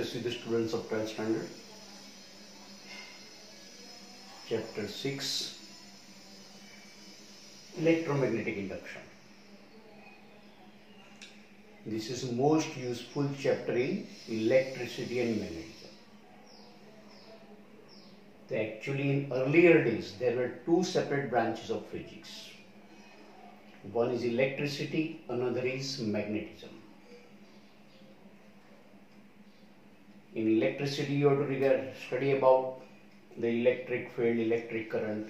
discuss with the students of 12th standard. Chapter 6, Electromagnetic Induction. This is most useful chapter in electricity and magnetism. Actually, in earlier days, there were two separate branches of physics. One is electricity, another is magnetism. In electricity, you have to study about the electric field, electric current.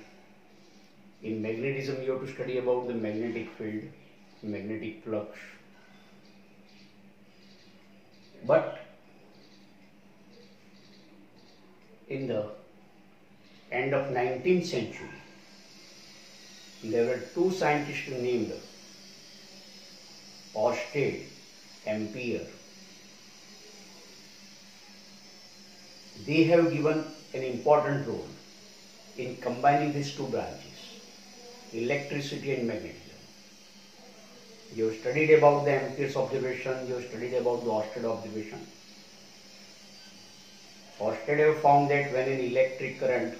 In magnetism, you have to study about the magnetic field, magnetic flux. But in the end of 19th century, there were two scientists named Oersted, Ampere. They have given an important role in combining these two branches, electricity and magnetism. You have studied about the Ampere's observation, you have studied about the Oersted observation. Oersted have found that when an electric current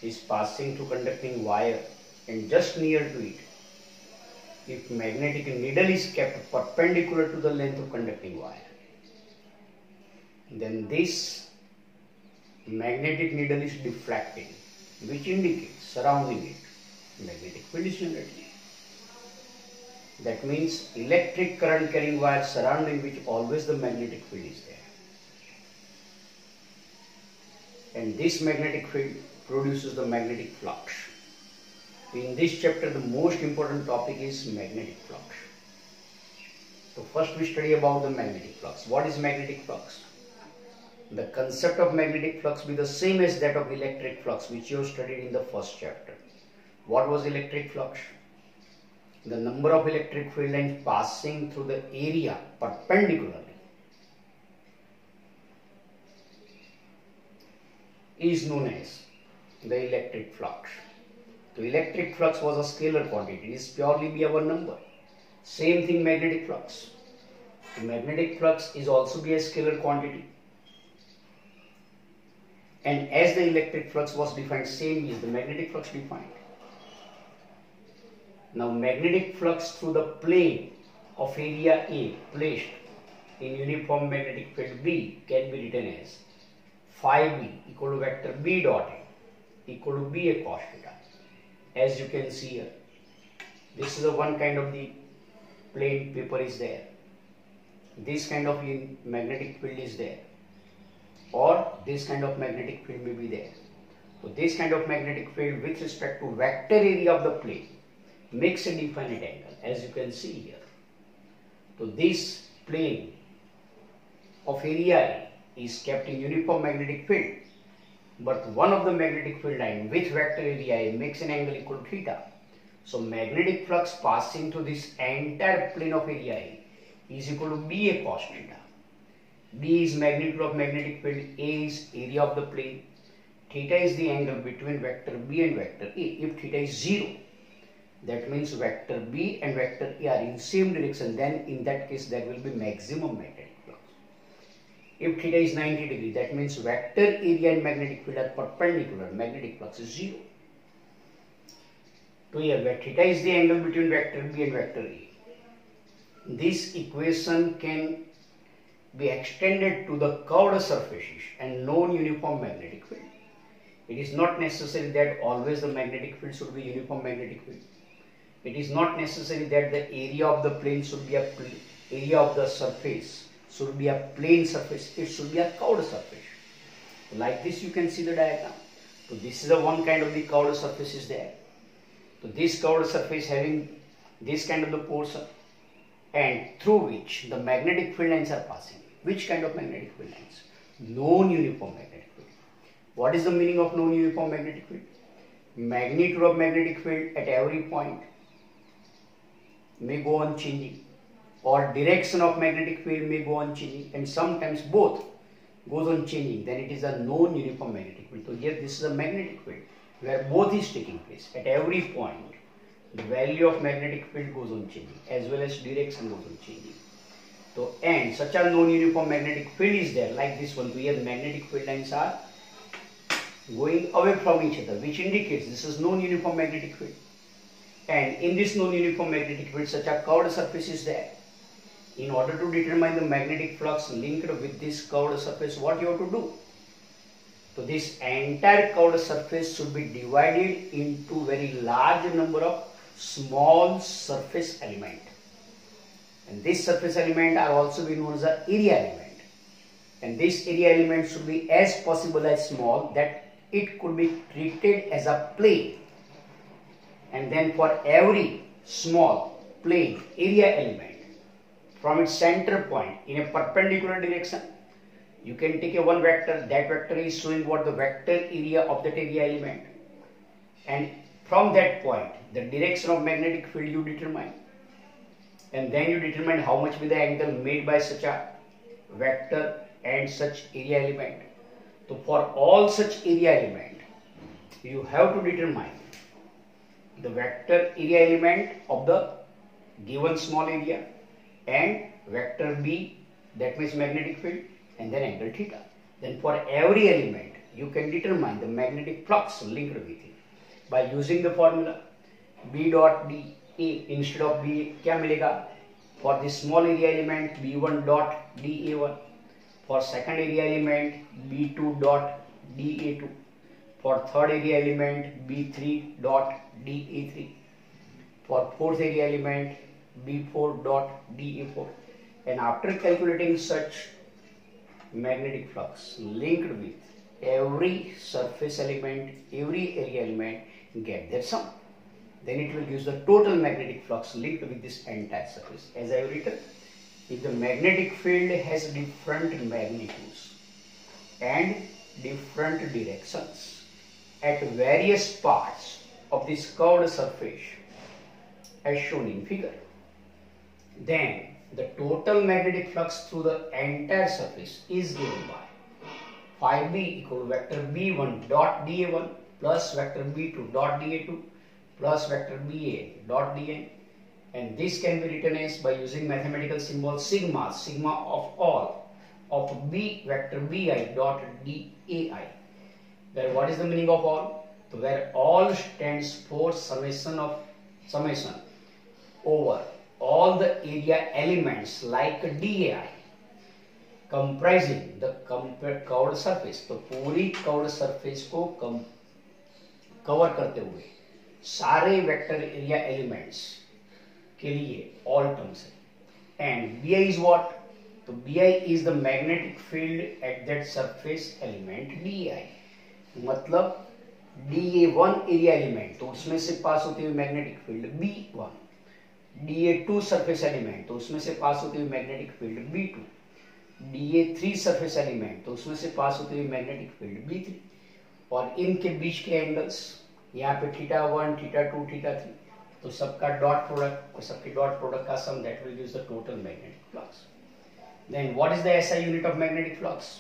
is passing through conducting wire and just near to it, if magnetic needle is kept perpendicular to the length of conducting wire, then this magnetic needle is deflecting, which indicates surrounding it magnetic field is generated. That means electric current carrying wire surrounding which always the magnetic field is there. And this magnetic field produces the magnetic flux. In this chapter, the most important topic is magnetic flux. So first we study about the magnetic flux. What is magnetic flux? The concept of magnetic flux be the same as that of electric flux, which you have studied in the first chapter. What was electric flux? The number of electric field lines passing through the area perpendicularly is known as the electric flux. So electric flux was a scalar quantity. It is purely be our number. Same thing magnetic flux. The magnetic flux is also be a scalar quantity. And as the electric flux was defined, same is the magnetic flux defined. Now magnetic flux through the plane of area A placed in uniform magnetic field B can be written as phi B equal to vector B dot A equal to B A cos theta. As you can see here, this is the one kind of the plane paper is there. This kind of magnetic field is there. Or this kind of magnetic field may be there. So this kind of magnetic field with respect to vector area of the plane makes a definite angle, as you can see here. So this plane of area A is kept in uniform magnetic field, but one of the magnetic field line with vector area A makes an angle equal to theta. So magnetic flux passing through this entire plane of area A is equal to B A cos theta. B is magnitude of magnetic field, A is area of the plane, theta is the angle between vector B and vector A. If theta is 0, that means vector B and vector A are in same direction, then in that case there will be maximum magnetic flux. If theta is 90 degree, that means vector area and magnetic field are perpendicular, magnetic flux is 0. So here where theta is the angle between vector B and vector A. This equation can be extended to the curved surfaces and non-uniform magnetic field. It is not necessary that always the magnetic field should be uniform magnetic field. It is not necessary that the area of the plane should be area of the surface should be a plane surface. It should be a curved surface. Like this you can see the diagram. So this is the one kind of the curved surface is there. So this curved surface having this kind of the portion and through which the magnetic field lines are passing. Which kind of magnetic field lines? Non-uniform magnetic field. What is the meaning of non-uniform magnetic field? Magnitude of magnetic field at every point may go on changing, or direction of magnetic field may go on changing, and sometimes both goes on changing. Then it is a non-uniform magnetic field. So here this is a magnetic field where both is taking place. At every point the value of magnetic field goes on changing as well as direction goes on changing. तो and such a non-uniform magnetic field is there like this one. So here the magnetic field lines are going away from each other, which indicates this is non-uniform magnetic field. And in this non-uniform magnetic field, such a curved surface is there. In order to determine the magnetic flux linked with this curved surface, what you have to do? So this entire curved surface should be divided into very large number of small surface element. And this surface element are also be known as the area element. And this area element should be as possible as small that it could be treated as a plane. And then for every small plane area element, from its center point in a perpendicular direction, you can take a one vector. That vector is showing what the vector area of that area element. And from that point, the direction of magnetic field you determine. And then you determine how much will the angle made by such a vector and such area element. So for all such area element, you have to determine the vector area element of the given small area and vector B, that means magnetic field, and then angle theta. Then for every element, you can determine the magnetic flux linked with it by using the formula B dot D A. Instead of B, क्या मिलेगा? For the small area element, B1 dot DA1. For second area element, B2 dot DA2. For third area element, B3 dot DA3. For fourth area element, B4 dot DA4. And after calculating such magnetic flux linked with every surface element, every area element, get their sum. Then it will give the total magnetic flux linked with this entire surface. As I have written, if the magnetic field has different magnitudes and different directions at various parts of this curved surface as shown in figure, then the total magnetic flux through the entire surface is given by phi b equal to vector b1 dot da1 plus vector b2 dot da2 plus vector ba dot dn, and this can be written as by using mathematical symbol sigma of all of b vector bi dot dai, where what is the meaning of all? So where all stands for summation over all the area elements like dai comprising the curved surface. तो पूरी curved surface को cover करते हुए सारे vector area elements के लिए all terms है. And bi is what? तो bi is the magnetic field at that surface element di. मतलब da1 एरिया एलिमेंट तो उसमें से पास होती हुई magnetic field b1, da2 surface element तो उसमें से पास होती हुई magnetic field b2, da3 surface element तो उसमें से पास होती हुई मैग्नेटिक फील्ड b3, और इनके बीच के एंगल्स यहाँ पे θ1, θ2, θ3, तो सबका डॉट प्रोडक्ट और सबके डॉट प्रोडक्ट का sum, that will give the total magnetic flux. Then what is the SI unit of magnetic flux?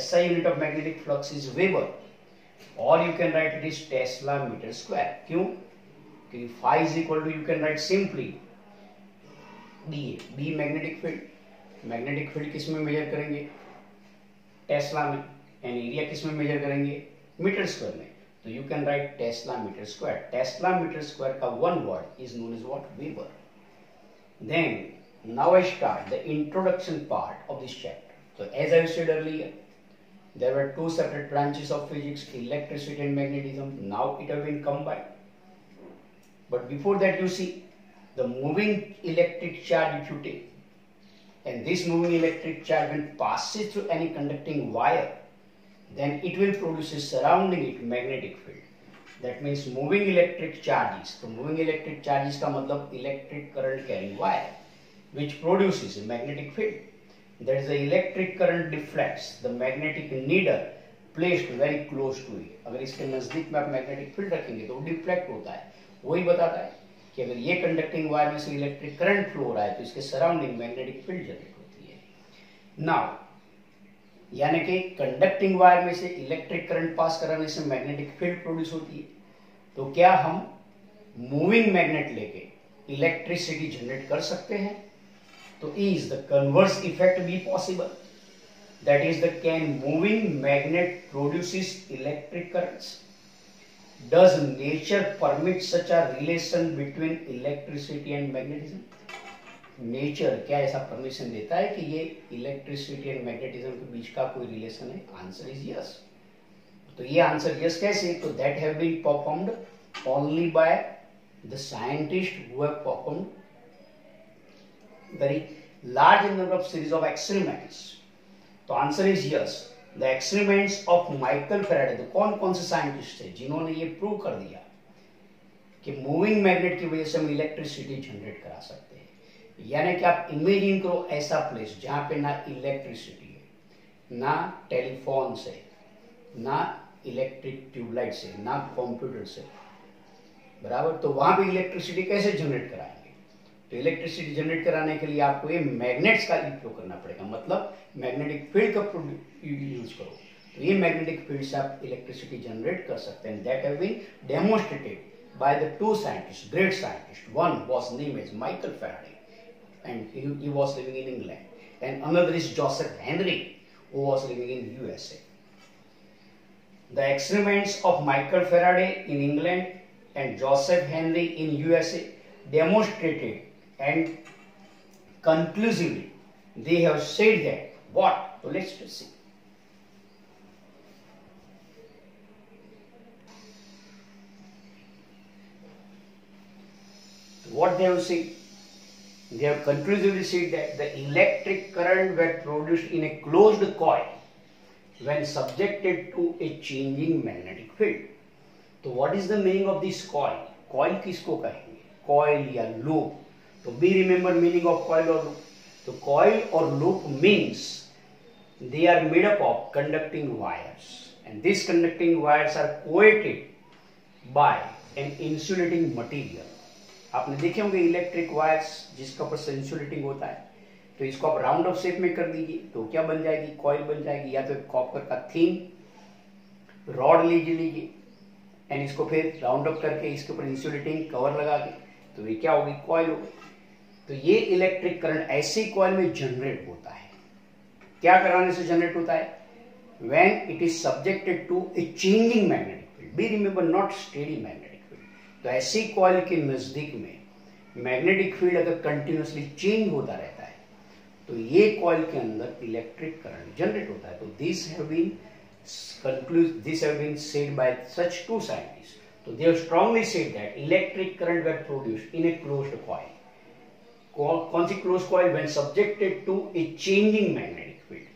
SI unit of magnetic flux is weber, और you can write it is tesla meter square. क्यों? क्योंकि phi is equal to, you can write simply dA. B magnetic field, magnetic field किस में major करेंगे? Tesla में. And area किस में major करेंगे? मीटर स्क्वायर में. तो you can write tesla meter square. Tesla meter square का one word is known as what? Weber. Then now I start the introduction part of this chapter. तो as I said earlier, there were two separate branches of physics, electricity and magnetism. Now it have been combined. But before that, you see the moving electric charge if you take, and this moving electric charge when passes through any conducting wire, then it will produce a surrounding it magnetic field. That means moving electric charges. So moving electric charges का मतलब electric current carrying wire, which produces a magnetic field. That is the electric current deflects the magnetic needle placed very close to it. अगर इसके नजदीक में आप magnetic field रखेंगे तो वो डिफ्लेक्ट होता है. वही बताता है कि अगर ये कंडक्टिंग वायर में से इलेक्ट्रिक करंट फ्लो हो रहा है तो इसके सराउंडिंग मैग्नेटिक फील्ड जनरेट होती है. नाउ यानी कि कंडक्टिंग वायर में से इलेक्ट्रिक करंट पास कराने से मैग्नेटिक फील्ड प्रोड्यूस होती है. तो क्या हम मूविंग मैग्नेट लेके इलेक्ट्रिसिटी जनरेट कर सकते हैं? तो is the converse effect be possible? That is, the can moving magnet produces electric currents? Does nature permit such a relation between electricity and magnetism? Nature क्या ऐसा परमिशन देता है कि ये इलेक्ट्रिसिटी एंड मैग्नेटिज्म के बीच का कोई रिलेशन है? Answer is yes. तो ये आंसर यस कैसे? तो that have been performed only by the scientist who have performed very large number of series of experiments. तो answer is yes. The experiments of Michael Faraday, तो कौन कौन से scientist थे जिन्होंने ये प्रूव कर दिया कि मूविंग मैग्नेट की वजह से हम इलेक्ट्रिसिटी जनरेट करा सकते हैं। यानी कि आप इमेजिन करो ऐसा प्लेस जहां पे ना इलेक्ट्रिसिटी है, ना टेलीफोन से, ना इलेक्ट्रिक ट्यूबलाइट से, ना कंप्यूटर से, बराबर। तो वहां पे इलेक्ट्रिसिटी कैसे जनरेट कराएंगे? तो इलेक्ट्रिसिटी जनरेट कराने के लिए आपको ये मैग्नेट्स का उपयोग करना पड़ेगा, मतलब मैग्नेटिक फील्ड का यूज करो। तो ये मैग्नेटिक फील्ड से आप इलेक्ट्रिसिटी जनरेट कर सकते हैं। That have been demonstrated by the two scientist, great scientist. One was name is Michael Faraday and he was living in England, and another is Joseph Henry who was living in USA. The experiments of Michael Faraday in England and Joseph Henry in USA demonstrated and conclusively they have said that what? So let's just see. What they have said? They have conclusively said that the electric current were produced in a closed coil when subjected to a changing magnetic field. तो what is the meaning of this coil? Coil किसको कहेंगे? Coil या loop. तो be remember meaning of coil or loop. तो coil or loop means they are made up of conducting wires, and these conducting wires are coated by an insulating material. आपने देखे होंगे electric wires जिसका ऊपर से insulating होता है। तो इसको आप राउंड ऑफ शेप में कर दीजिए तो क्या बन जाएगी? कॉइल बन जाएगी। या तो कॉपर का थिन रॉड लीजिए एंड इसको फिर राउंड अप करके इसके ऊपर इंसुलेटिंग कवर लगा के तो ये क्या होगी? कॉइल होगी। तो ये इलेक्ट्रिक करंट ऐसी कॉइल में जनरेट होता है। क्या कराने से जनरेट होता है? When it is subjected to a changing magnetic field. Be remember not steady magnetic. तो ऐसी कॉइल के नजदीक में मैग्नेटिक फील्ड अगर कंटिन्यूअसली चेंज होता रहता है तो ये कॉइल के अंदर इलेक्ट्रिक करंट जनरेट होता है। तो this have been said by such two scientist. तो they have strongly said that electric current were produced in a closed coil. कौन सी close coil? When subjected to a changing magnetic field,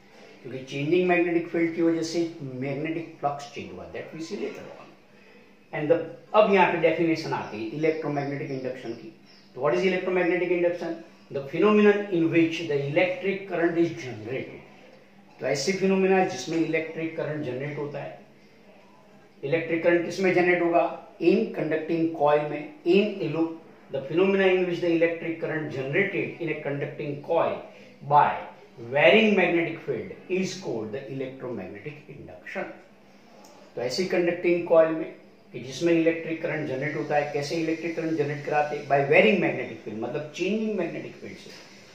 क्योंकि changing magnetic field की वजह से magnetic flux change हुआ। That we see later on. And अब यहाँ पे डेफिनेशन आती है इलेक्ट्रोमैग्नेटिक इंडक्शन की। तो what is electromagnetic induction? The phenomenon in which the electric current is generated. तो ऐसे फिनोमिना जिसमें इलेक्ट्रिक करंट जनरेट होता है। इलेक्ट्रिक करंट किसमें जनरेट होगा? इन कंडक्टिंग कॉइल में, in a loop. The phenomena in which the electric current generated in a conducting coil by varying magnetic field is called the electromagnetic induction. तो ऐसी conducting coil में कि जिसमें electric current generate होता है। कैसे electric current generate कराते हैं? बाय वेरिंग मैग्नेटिक फील्ड, मतलब चेंजिंग मैग्नेटिक फील्ड से।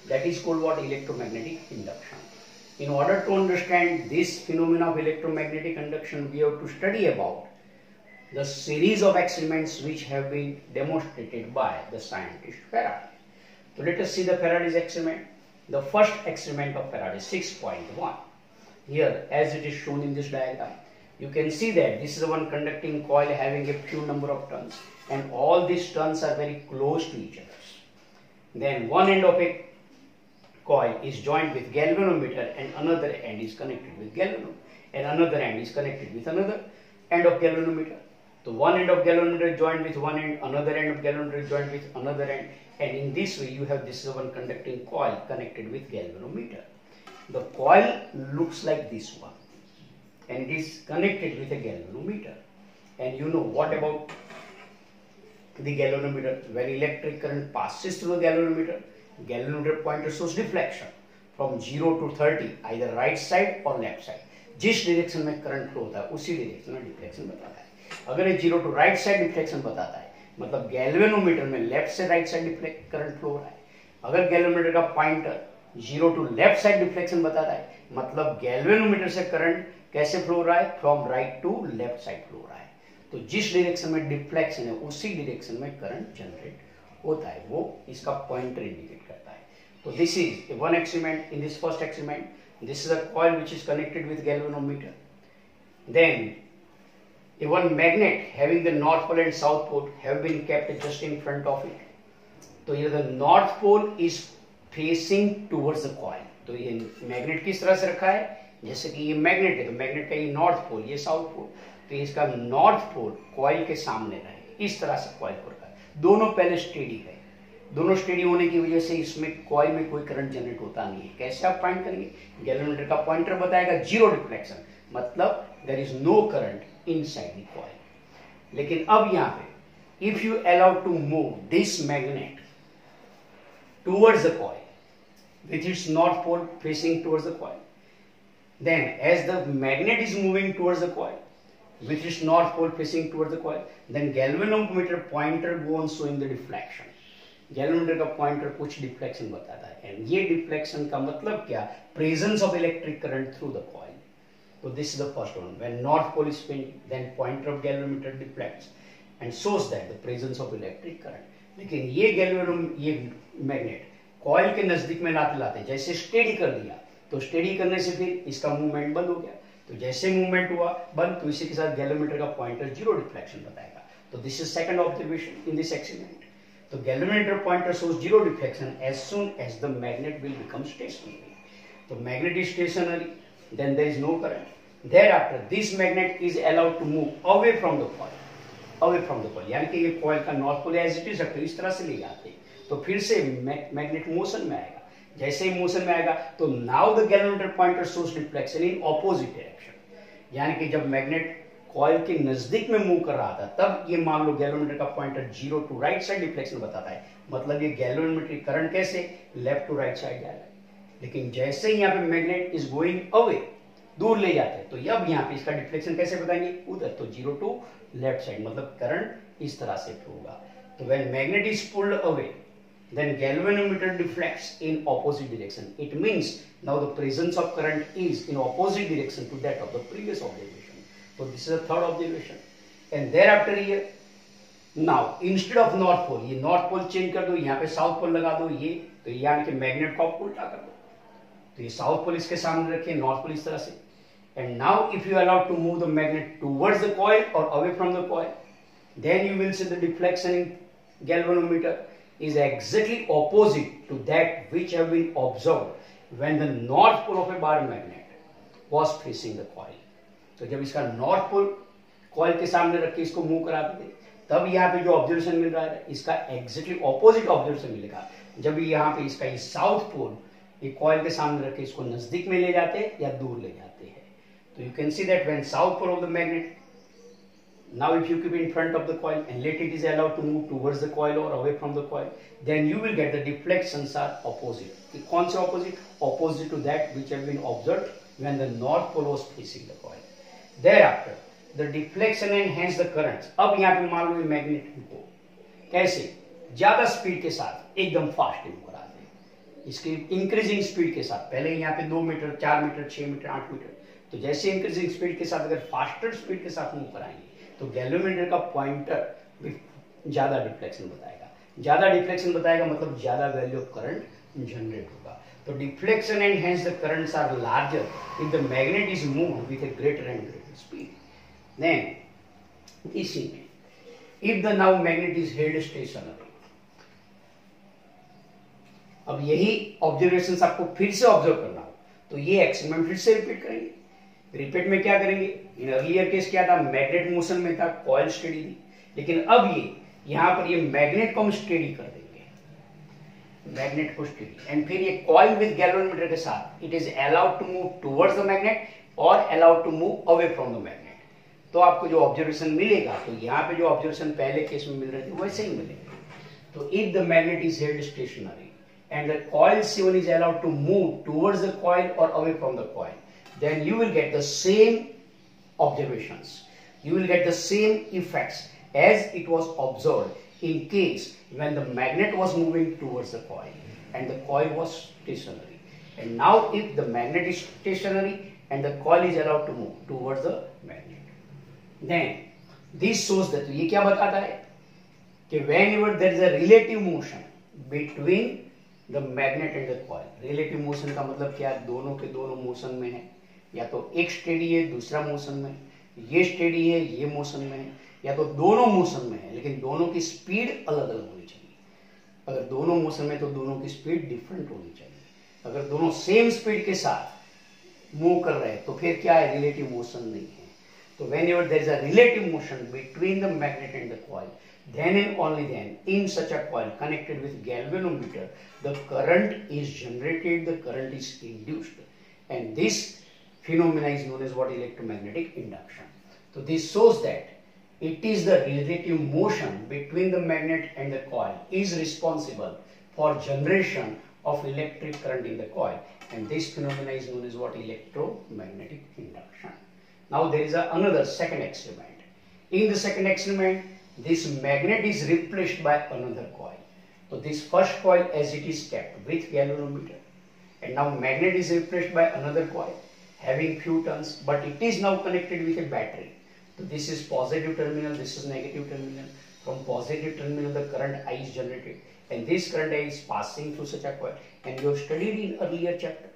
That is called what? Electromagnetic induction. In order to understand this phenomena of electromagnetic induction we have to study about the series of experiments which have been demonstrated by the scientist Faraday. तो let us see the Faraday's experiment. The first experiment of Faraday 6.1 here as it is shown in this diagram. You can see that this is one conducting coil having a few number of turns, and all these turns are very close to each other. Then one end of a coil is joined with galvanometer and another end is connected with galvanometer, and another end is connected with another end of galvanometer. So one end of galvanometer joined with one end, another end of galvanometer joined with another end, and in this way you have this one conducting coil connected with galvanometer. The coil looks like this one, and it is connected with a galvanometer. And you know what about the galvanometer? When electric current passes through the galvanometer pointer shows deflection from 0 to 30, either right side or left side. जिस direction में current flow होता है उसी direction में deflection बताता है। अगर ये 0 टू राइट साइड डिफ्लेक्शन बताता है, मतलब गैल्वेनोमीटर में लेफ्ट से राइट साइड करंट फ्लो हो रहा है। अगर गैल्वेनोमीटर का pointer 0 to left side deflection बताता है, मतलब गैल्वेनोमीटर से करंट कैसे फ्लो हो रहा है, from right to left side flow हो रहा है। तो जिस डायरेक्शन में डिफ्लेक्शन है उसी डायरेक्शन में करंट जनरेट होता है, वो इसका पॉइंटर इंडिकेट करता है। तो this is one experiment. In this first experiment, this is a coil which is connected with galvanometer. Then a one magnet having the north pole and south pole have been kept just in front of it. तो ये the north pole is facing towards the coil. तो ये magnet किस तरह से रखा है, जैसे कि ये मैग्नेट है तो मैग्नेट का ये नॉर्थ पोल, ये साउथ पोल, तो इसका नॉर्थ पोल कॉइल के सामने रहे, इस तरह से कॉइल को रखा है। दोनों पहले स्टेडी है, दोनों स्टेडी होने की वजह से इसमें कॉइल में कोई करंट जनरेट होता नहीं है। कैसे आप फाइंड करेंगे, गैल्वेनोमीटर का पॉइंटर बताएगा 0 डिफ्लेक्शन, मतलब there is no current inside the coil. लेकिन अब यहाँ पे if you allow to move this magnet towards the coil with its north pole facing towards the coil, then as the magnet is moving towards the coil with its north pole facing towards the coil, then galvanometer pointer go on showing the deflection. Galvanometer का pointer कुछ deflection बताता है, and ये deflection का मतलब क्या, presence of electric current through the coil. तो this is the first one, when north pole is spinning then pointer of galvanometer deflects and shows that the presence of electric current. लेकिन ये magnet coil के नजदीक में लाते लाते जैसे steady कर दिया, तो स्टेडी करने से फिर इसका मूवमेंट बंद हो गया, तो जैसे मूवमेंट हुआ बंद, तो इसी के साथ गैल्वेनोमीटर का पॉइंटर 0 डिफ्लेक्शन बताएगा। तो this is second observation in this experiment. तो galvanometer pointer shows 0 deflection as soon as the magnet will become stationary. तो magnet is stationary, then there is no current. Thereafter, this magnet is allowed to move away from the coil. Away from the coil, यानी कि ये coil का north pole as it is रखते इस तरह से ले जाते, तो फिर से magnet मोशन में आएगा। जैसे ही मोशन में आएगा तो now the galvanometer pointer shows deflection in opposite direction. यानी कि जब मैग्नेट कॉइल के नजदीक में मूव कर रहा था तब ये मान लो गैल्वेनोमीटर का pointer 0 to right side deflection बताता है, मतलब ये गैल्वेनोमीटर करंट कैसे लेफ्ट टू राइट साइड जा रहा है। लेकिन जैसे ही यहाँ पे मैग्नेट इज गोइंग अवे, दूर ले जाते हैं, तो अब यहाँ पे इसका डिफ्लेक्शन कैसे बताएंगे, उधर, तो 0 टू लेफ्ट साइड, मतलब करंट इस तरह से फ्लो होगा। तो when magnet is pulled away then galvanometer deflects in opposite direction. It means now the presence of current is in opposite direction to that of the previous observation. So this is the third observation. And thereafter here, now instead of north pole, ये north pole change कर दो, यहाँ पे south pole लगा दो, ये तो यानी कि मैग्नेट को आप उल्टा कर दो, तो ये साउथ पोल इसके सामने रखिए, नॉर्थ पोल इस तरह से। And now if you allow to move the magnet towards the coil और away from the coil, then you will see the deflection in galvanometer is exactly opposite to that which have been observed when the north pole of a bar magnet was facing the coil. तो जब इसका north pole coil के सामने रख के इसको move करा देते, तब यहाँ पे जो ऑब्जर्वेशन मिल रहा है इसका एग्जैक्टली ऑपोजिट ऑब्जर्वेशन मिलेगा जब यहाँ पे इसका ये साउथ पोल ये कॉइल के सामने रख के इसको नजदीक में ले जाते हैं या दूर ले जाते हैं। तो you can see that when south pole of the magnet, now if you keep in front of the coil and let it is allowed to move towards the coil or away from the coil, then you will get the deflections are opposite. कौन से opposite? Opposite to that which have been observed when the north pole was facing the coil. Thereafter, the deflection and hence the currents. अब यहाँ पे मान लो ये magnet को कैसे ज्यादा स्पीड के साथ एकदम फास्ट मूव करा दे, इसकी इंक्रीजिंग स्पीड के साथ, पहले यहाँ पे 2 मीटर, 4 मीटर, 6 मीटर, 8 मीटर, तो जैसे इंक्रीजिंग स्पीड के साथ अगर फास्टर स्पीड के साथ मूव कराएंगे तो गैल्वेनोमीटर का पॉइंटर भी ज्यादा डिफ्लेक्शन बताएगा। ज्यादा डिफ्लेक्शन बताएगा मतलब ज्यादा वैल्यू ऑफ करंट जनरेट होगा। तो deflection and hence the currents are larger if the magnet is moved with a greater and greater speed. Then इसी में if the now magnet is held stationary, अब यही observation आपको फिर से observe करना हो तो ये एक्सपेरिमेंट फिर से रिपीट करेंगे। रिपीट में क्या करेंगे, इन अर्लियर केस क्या था, मैग्नेट मोशन में था, कॉइल स्टेडी थी, लेकिन अब ये यहां पर ये मैग्नेट को हम स्टेडी कर देंगे, मैग्नेट को स्टेडी, एंड फिर ये कॉइल विद गैल्वेनोमीटर के साथ it is allowed to move towards the magnet और allowed to move away from the magnet. तो आपको जो ऑब्जर्वेशन मिलेगा, तो यहाँ पे जो ऑब्जर्वेशन पहले केस में मिल रहे थे वैसे ही मिलेंगे। तो if the magnet is held stationary and the coil C1 is allowed to move towards the coil or away from the coil, then you will get the same observations, you will get the same effects as it was observed in case when the magnet was moving towards the coil. and the coil was stationary. And now if the magnet is stationary and the coil is allowed to move towards the magnet, then this shows that, ये क्या बताता है कि whenever there is a relative motion between the magnet and the coil, relative motion का मतलब क्या है, दोनों के दोनों मोशन में है, या तो एक स्टेडी है दूसरा मोशन में, ये स्टेडी है ये मोशन में है, या तो दोनों मोशन में है लेकिन दोनों की स्पीड अलग अलग होनी चाहिए. अगर दोनों मोशन में तो दोनों की स्पीड डिफरेंट होनी चाहिए. अगर दोनों सेम स्पीड के साथ मूव कर रहे हैं तो फिर क्या है, रिलेटिव मोशन नहीं है. तो whenever there is a relative motion between the magnet and the coil, then and only then in such a coil connected with galvanometer, the current is generated, the current is induced, and this phenomena is known as what, electromagnetic induction. So this shows that it is the relative motion between the magnet and the coil is responsible for generation of electric current in the coil, and this phenomena is known as what, electromagnetic induction. Now there is another second experiment. In the second experiment, this magnet is replaced by another coil. So this first coil as it is kept with galvanometer, and now magnet is replaced by another coil having few turns, but it is now connected with a battery. So this is positive terminal, this is negative terminal. From positive terminal the current I is generated, and this current I is passing through such a coil, and you have studied in earlier chapter.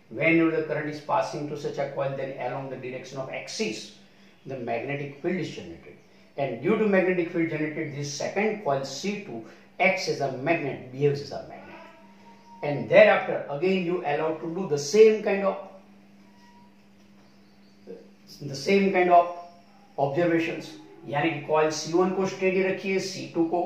Whenever the current is passing through such a coil, then along the direction of axis the magnetic field is generated, and due to magnetic field generated, this second coil C2 acts as a magnet, behaves as a magnet, and thereafter again you allow to do the same kind of observations. यानी कि coil C1 को steady रखिए, C2 को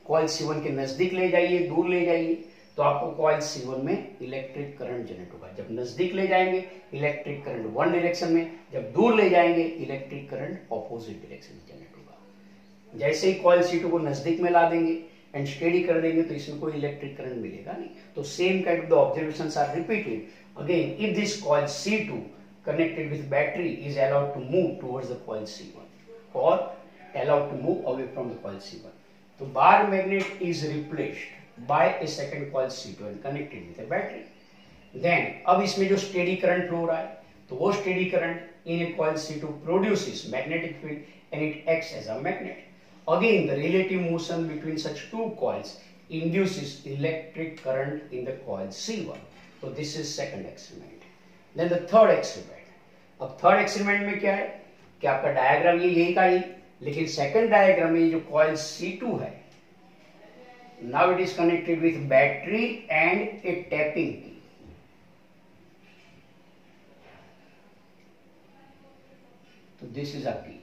coil C1 के नजदीक ले जाइए, दूर ले जाइए, तो आपको कॉइल C1 में इलेक्ट्रिक करंट जनरेट होगा. जब नजदीक ले जाएंगे इलेक्ट्रिक करंट वन डायरेक्शन में, जब दूर ले जाएंगे इलेक्ट्रिक करंट ऑपोजिट डायरेक्शन में जनरेट होगा. जैसे ही कॉइल C2 को नजदीक में ला देंगे एंड स्टेडी कर देंगे तो इसमें कोई इलेक्ट्रिक करंट मिलेगा नहीं. तो same kind of the observations are repeated again if this coil C2 connected with battery is allowed to move towards the coil C1 or allowed to move away from the coil C1. So bar magnet is replaced by a second coil C2 and connected with a battery. Then अब इसमें जो steady current flow रहा है तो वो steady current in a coil C2 produces magnetic field and it acts as a magnet. Again the relative motion between such two coils induces electric current in the coil C1. So this is second experiment. Then the third experiment. अब third experiment में क्या है कि आपका diagram ये यही का ही, लेकिन सेकंड डायग्राम में जो कॉइल C2 है, now it is connected with battery and a tapping key. तो this is a key.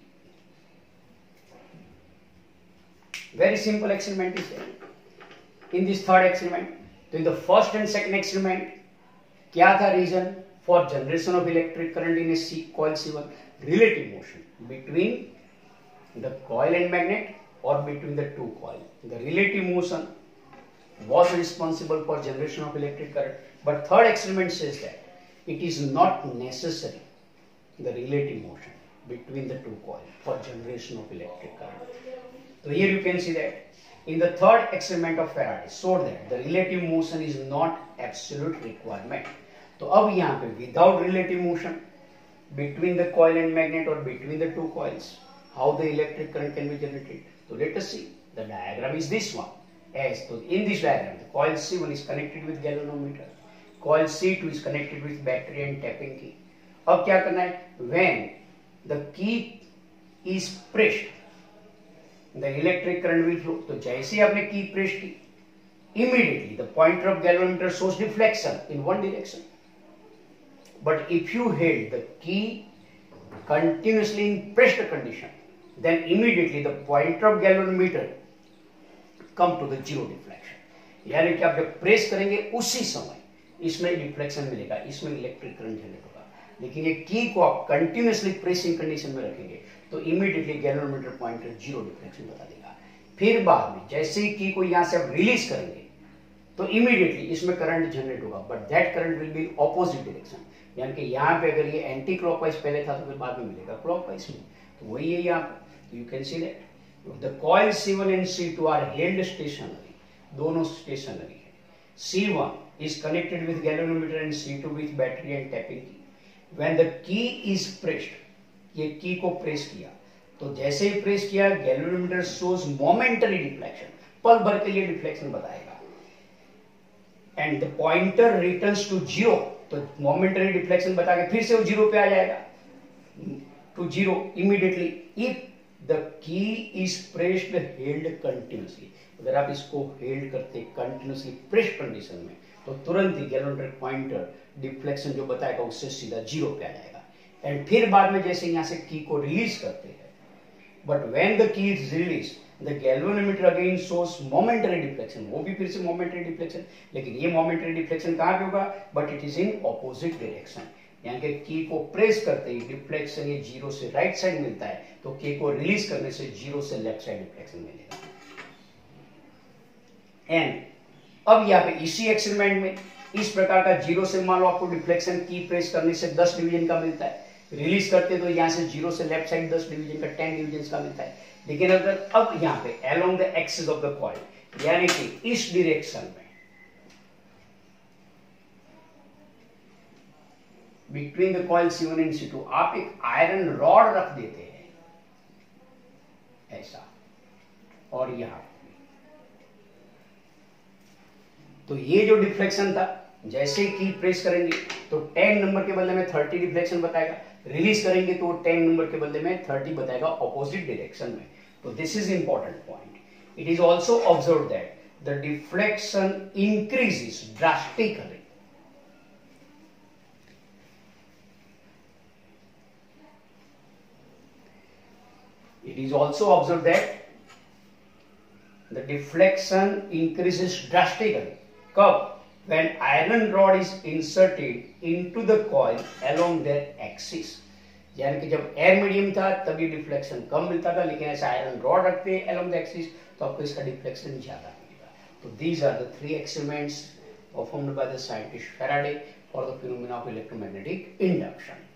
Very simple experiment is in this third experiment. तो in the first and second experiment क्या था reason for generation of electric current in a coil C1? Relative motion between the coil and magnet or between the two coils. The relative motion was responsible for generation of electric current, but third experiment says that it is not necessary the relative motion between the two coils for generation of electric current. So here you can see that in the third experiment of Faraday showed that the relative motion is not absolute requirement. तो अब यहाँ पे without relative motion between the coil and magnet और between the two coils how the electric current can be generated. तो let us see the diagram is this one. As तो in this diagram the coil C1 is connected with galvanometer, coil C2 is connected with battery and tapping key. अब क्या करना है, when the key is pressed the electric current will flow. तो जैसे ही आपने की press की immediately the pointer of galvanometer shows deflection in one direction. But if you held the key continuously in pressed condition, then immediately the pointer of galvanometer come to the zero deflection. यानी कि आप जब press करेंगे उसी समय इसमें deflection मिलेगा, इसमें इलेक्ट्रिक करंट जनरेट होगा. लेकिन ये की को आप कंटिन्यूसली प्रेसिंग कंडीशन में रखेंगे तो immediately galvanometer pointer zero deflection बता देगा. फिर बाद में जैसे ही की को यहाँ से आप रिलीज करेंगे तो इमीडिएटली इसमें करंट जनरेट होगा, but that current will be opposite direction. यानी कि यहाँ पे अगर ये एंटी क्लॉकवाइज पहले था तो फिर बाद में मिलेगा क्लॉकवाइज में. तो वही है यहाँ पे. You can see that the coil C1 and C2 are held stationary, दोनों स्टेशनरी है. C1 is connected with galvanometer and C2 with battery and tapping key. When the key is pressed, ये की को प्रेस किया, तो जैसे ही press किया गैल्वेनोमीटर शोज मोमेंटरी डिफ्लेक्शन, पल भर के लिए डिफ्लेक्शन बताएगा, and the pointer returns to zero, तो मोमेंटरी डिफ्लेक्शन बता के फिर से वो जीरो पे आ जाएगा, to zero immediately if the key is pressed held continuously. अगर आप इसको हेल्ड करते कंटिन्यूसली प्रेस्ड कंडीशन में, तो तुरंत ही गैल्वेनोमीटर पॉइंटर डिफ्लेक्शन जो बताएगा उससे सीधा जीरो पे आ जाएगा। एंड फिर बाद में जैसे यहां से की को रिलीज करते हैं, but when the key is release the galvanometer again shows momentary deflection, वो भी फिर से मोमेंटरी डिफ्लेक्शन, लेकिन ये मोमेंटरी डिफ्लेक्शन कहां पे होगा, but it is in opposite direction. यानी कि की को प्रेस करते ही डिफ्लेक्शन ये जीरो से राइट साइड मिलता है, तो की को रिलीज करने से जीरो से लेफ्ट साइड डिफ्लेक्शन मिलेगा। एंड अब यहाँ पे इसी एक्सपेरिमेंट में इस प्रकार का जीरो से मान लो आपको डिफ्लेक्शन की प्रेस करने से 10 डिवीजन का मिलता है, रिलीज करते तो यहाँ से जीरो से लेफ्ट साइड 10 डिवीजन का 10 डिवीजन का मिलता है। लेकिन अगर अब यहाँ पे along the axis of the coil, यानी कि इस डायरेक्शन में between the coil C1 and C2 आप एक आयरन रॉड रख देते हैं ऐसा, और यहां तो ये जो डिफ्लेक्शन था, जैसे की प्रेस करेंगे तो 10 नंबर के बदले में 30 डिफ्लेक्शन बताएगा, रिलीज करेंगे तो 10 नंबर के बदले में 30 बताएगा ऑपोजिट डायरेक्शन में। तो this is important point. It is also observe that the deflection increases drastically. It is also observed that the deflection increases drastically. कब? When iron rod is inserted into the coil along their axis. यानी कि जब air medium था तभी deflection कम मिलता था, लेकिन ऐसा आयरन रॉड रखते हैं along the axis तो आपको इसका डिफ्लेक्शन ज्यादा मिलेगा। तो these are the 3 experiments performed by the scientist Faraday for the phenomena of electromagnetic induction.